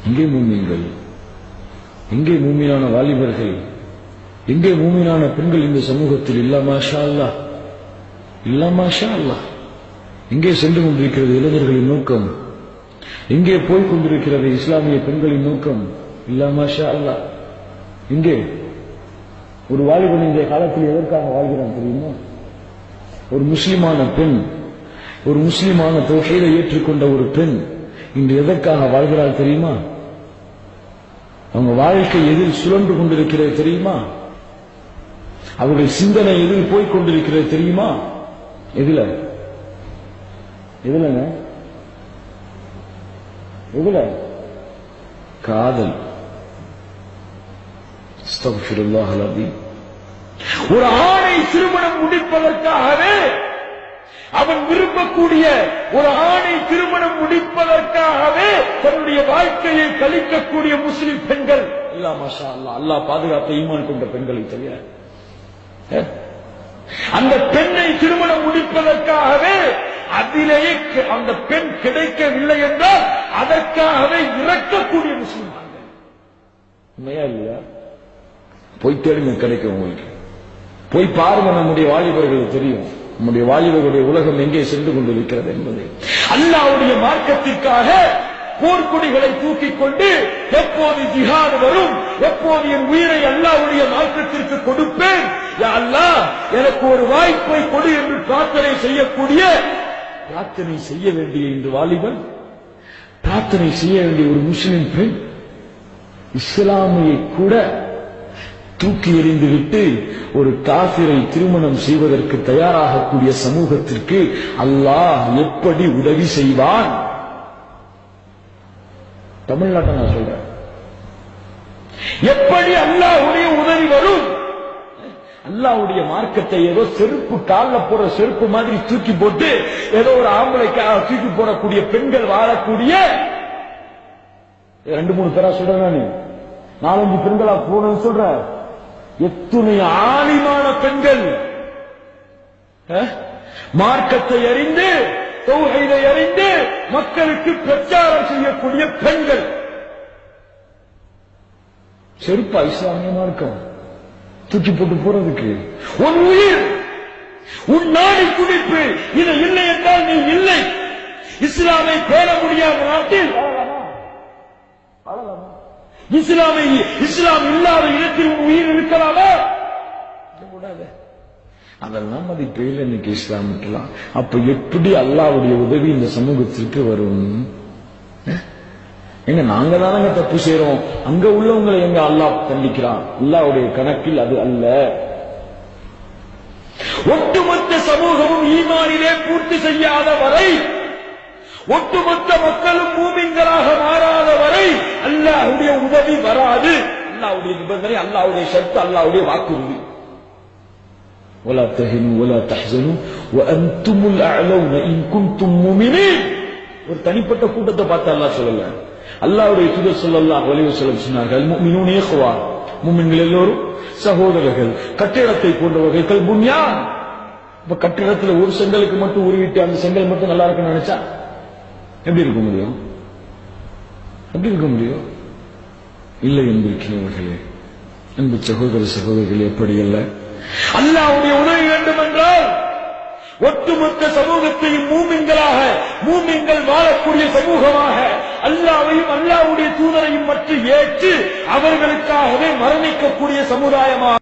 எங்கே மூமின்கள்? எங்கே மூமினான வாலிபர்கள்? எங்கே மூமினான பெண்கள் இந்த சமூகத்தில்? இல்ல மாஷா அல்லாஹ், இல்ல மாஷா அல்லாஹ். எங்கே சென்று கொண்டிருக்கிறது இளைஞர்களின் நோக்கம்? எங்கே போய்க் கொண்டிருக்கிறது இஸ்லாமிய பெண்களின் நோக்கம்? இல்ல மாஷா அல்லாஹ். எங்கே ஒரு வாலிபன் இந்த காலத்தில் எதற்காக வாழ்கிறான் தெரியுமா? ஒரு முஸ்லிமான பெண், ஒரு முஸ்லிமான தௌஹீதை ஏற்றுக்கொண்ட ஒரு பெண் இன்று எதற்காக வாழ்கிறாள் தெரியுமா? அவங்க வாழ்க்கை எதில் சுழன்று கொண்டிருக்கிறது தெரியுமா? அவர்கள் சிந்தனை எதில் போய்க் கொண்டிருக்கிறது தெரியுமா? எதுல எதுலங்க? எதுல? காதல். அஸ்தக்ஃபிருல்லாஹ் அல்-அஸீம். ஒரு ஆணை திருமணம் முடிப்பதற்காகவே, அவன் விரும்பக்கூடிய ஒரு ஆணை திருமணம் முடிப்பதற்காகவே தன்னுடைய வாழ்க்கையை கழிக்கக்கூடிய முஸ்லிம் பெண்கள். அல்லாஹ் மாஷா அல்லாஹ், அல்லாஹ் பாதுகாத்த ஈமான் கொண்ட பெண்களை தவிர அந்த பெண்ணை திருமணம் முடிப்பதற்காகவே, அதிலேயே அந்த பெண் கிடைக்கவில்லை என்றால் அதற்காகவே இறக்கக்கூடிய முஸ்லிம்கள். உண்மையா இல்லையா? போய் தேடுங்க, கிடைக்கும் உங்களுக்கு. போய் பாருங்க, நம்முடைய வாலிபர்களுக்கு தெரியும் நம்முடைய வாலிபர்களுடைய உலகம் எங்கே சென்று கொண்டிருக்கிறது என்பதை. அல்லாஹ்வுடைய மார்க்கத்திற்காக போர்க்கொடிகளை தூக்கிக் கொண்டு எப்போது ஜிஹாத் வரும், எப்போது என் உயிரை அல்லாஹ்வுடைய மார்க்கத்திற்கு கொடுப்பேன், யா அல்லாஹ் எனக்கு ஒரு வாய்ப்பை கொடு என்று பிரார்த்தனை செய்யக்கூடிய, பிரார்த்தனை செய்ய வேண்டிய இன்று வாலிபன், பிரார்த்தனை செய்ய வேண்டிய ஒரு முஸ்லிம் பெண் இஸ்லாமியை கூட தூக்கி எறிந்துவிட்டு ஒரு காஃபிரை திருமணம் செய்வதற்கு தயாராகக்கூடிய சமூகத்திற்கு அல்லாஹ் எப்படி உதவி செய்வான்? தமிழ்நாட்டை நான் சொல்றேன். எப்படி அல்லாஹ்வுடைய உதவி வரும்? அல்லாஹ்வுடைய மார்க்கத்தை ஏதோ செருப்பு, காலில் போற செருப்பு மாதிரி தூக்கி போட்டு ஏதோ ஒரு ஆம்பளைக்காக தூக்கி போடக்கூடிய பெண்கள் வாழக்கூடிய 2-3 பேரா சொல்றேன், நானு 4-5 பெண்களா போனேன்னு சொல்றேன். எத்துணை ஆலிமான பெண்கள், மார்க்கத்தை அறிந்து தௌஹீதை அறிந்து மக்களுக்கு பிரச்சாரம் செய்யக்கூடிய பெண்கள். செருப்பா இஸ்லாமிய மார்க்கம் தூக்கி போட்டு போறதுக்கு? உன் உயிர், உன் நாடி துடிப்பு, இது இல்லை என்றால் நீ இல்லை. இஸ்லாமை பேண முடியாத நாட்டில் இஸ்லாம் இல்லாத இடத்தில் உன் உயிர் இருக்கலாமா? அதெல்லாம் மதிப்பு இல்லை இன்னைக்கு இஸ்லாமுக்கெல்லாம். அப்ப எப்படி அல்லாஹ்வுடைய உதவி இந்த சமூகத்திற்கு வரும்? எங்க நாங்க தானங்க தப்பு செய்யறோம், அங்க உள்ளவங்களை எங்க அல்லாஹ் தண்டிக்கிறான்? அல்லாஹ்வுடைய கணக்கில் அது அல்ல. ஒட்டுமொத்த சமூகமும் ஈமானிலே பூர்த்தி செய்யாத வரை, ஒட்டுமொத்த மக்களும் மூமின்களாக மாறாத வரை அல்லாஹ்வுடைய உதவி வராது. அல்லாஹ்வுடைய நிபந்தனை, அல்லாஹ்வுடைய ஷர்த், அல்லாஹ்வுடைய வாக்குறுதி. ولا تهنوا ولا تحزنوا وانتم الاعلون ان كنتم مؤمنين. ஒரு தனிப்பட்ட கூட்டத்தை பார்த்து அல்லாஹ் சொல்லல. அல்லாஹ்வுடைய தூதர் ஸல்லல்லாஹு அலைஹி வஸல்லம் சொன்னார்கள், முஃமினூன இஹ்வா, முஃமின்கள் எல்லோரும் சகோதரர்கள். கட்டிடத்தை போன்றவர்கள் புன்யான். இப்ப கட்டிடத்துல ஒரு செங்கலுக்கு மட்டும் உருவிட்டு அந்த செங்கல் மட்டும் நல்லா இருக்குன்னு நினைச்சா எப்படி இருக்க முடியும்? எப்படி இருக்க முடியும்? இல்லை என்பிருக்கிறவர்களே, அன்பு சகோதர சகோதரிகள், எப்படி அல்ல. அல்லாஹ்வுடைய உதவி வேண்டும் என்றால் ஒட்டுமொத்த சமூகத்தையும் மூமின்களாக, மூமின்கள் வாழக்கூடிய சமூகமாக அல்லாஹ்வையும் அல்லாஹ்வுடைய தூதரையும் மட்டும் ஏற்று அவர்களுக்காகவே மரணிக்கக்கூடிய சமுதாயமாக